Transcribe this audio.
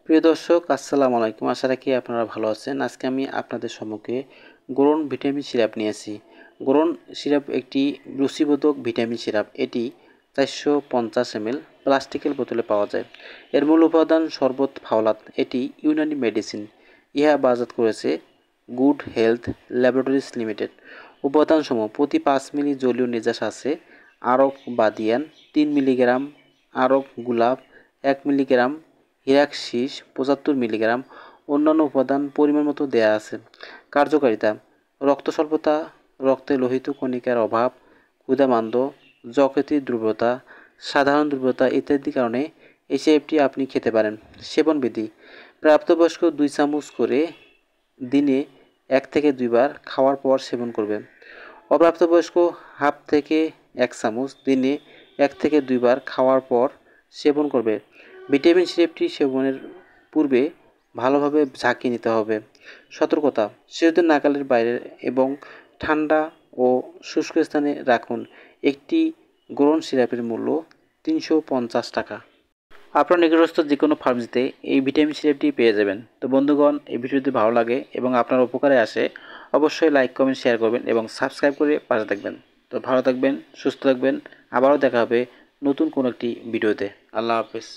প্রিয় দর্শক, আসসালামু আলাইকুম। আশা রাখি আপনারা ভালো আছেন। আজকে আমি আপনাদের সম্মুখে বোরন ভিটামিন সিরাপ নিয়ে আসি। বোরন সিরাপ একটি রুচিবোধক ভিটামিন সিরাপ। এটি 450 ml প্লাস্টিকের বোতলে পাওয়া যায়। এর মূল উপাদান শরবত ফাওলাত। এটি ইউনানি মেডিসিন। ইহা বাজাত করেছে গুড হেলথ ল্যাবরেটরিজ লিমিটেড। উপাদানসমূহ: প্রতি 5 মিলি জলীয় নির্যাস আছে আরক বাদিয়ান, 3 মিলিগ্রাম আরক গুলাব, 1 মিলিগ্রাম হিরাক্সিস, 75 মিলিগ্রাম। অন্যান্য উপাদান পরিমাণ মতো দেয়া আছে। কার্যকারিতা: রক্ত স্বল্পতা, রক্তে লোহিত কণিকার অভাব, ক্ষুধামান্দ্য, যকৃতের দুর্বলতা, সাধারণ দুর্বলতা ইত্যাদি কারণে এই সিরাপটি আপনি খেতে পারেন। সেবন বিধি: প্রাপ্তবয়স্ক 2 চামচ করে দিনে 1 থেকে 2 বার খাওয়ার পর সেবন করবেন। অপ্রাপ্তবয়স্ক হাফ থেকে 1 চামচ দিনে 1 থেকে 2 বার খাওয়ার পর সেবন করবে। ভিটামিন সিরাপটি সেবনের পূর্বে ভালোভাবে ঝাঁকিয়ে নিতে হবে। সতর্কতা: শিশুদের নাগালের বাইরে এবং ঠান্ডা ও শুষ্ক স্থানে রাখুন। একটি বোরন সিরাপের মূল্য 350 টাকা। আপনার নিকটস্থ যে কোনো ফার্মেসিতে এই ভিটামিন সিরাপটি পেয়ে যাবেন। তো বন্ধুগণ, এই ভিডিওটি ভালো লাগে এবং আপনার উপকারে আসে, অবশ্যই লাইক, কমেন্ট, শেয়ার করবেন এবং সাবস্ক্রাইব করে পাশে থাকবেন। তো ভালো থাকবেন, সুস্থ থাকবেন। আবারও দেখা হবে নতুন কোনো একটি ভিডিওতে। আল্লাহ হাফেজ।